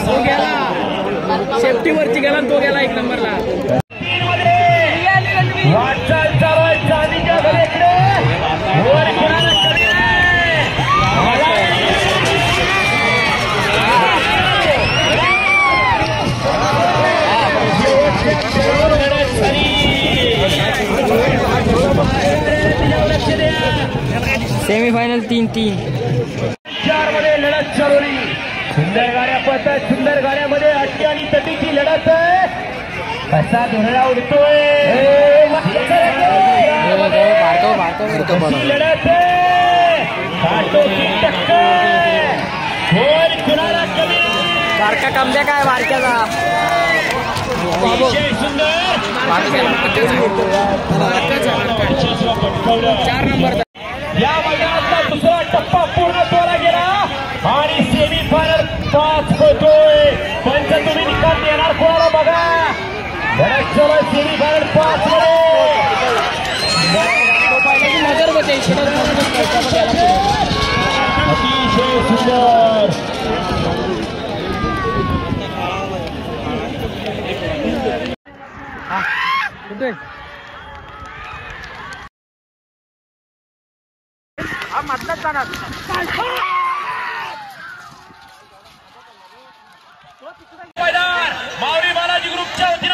तो गेला सेफ्टीवरची गेला तो गेला 1 नंबरला वाटचाल चालू आहे चांदीच्या घराकडे वर कुणाला कमी सेमीफायनल 3-3 4 मध्ये लढत चालवली सुंदर गाड्या पळतात सुंदर गाड्यामध्ये अट्टी आणि तटीची लढत आहे कसा धोरणा उडतोय लढत बारका कमद्या काय बारक्याचा सुंदर 4 नंबर या मैदानाचा दुसरा टप्पा पूर्ण तोला गेला आणि सेमीफायनल 5 होतोय पंच तुम्ही निकाल देणार कोणाला बघा सेमीफायनल 5 नजर बचे अतिशय सुंदर मधलाच जाणार मावळी बालाजी ग्रुपच्या वतीने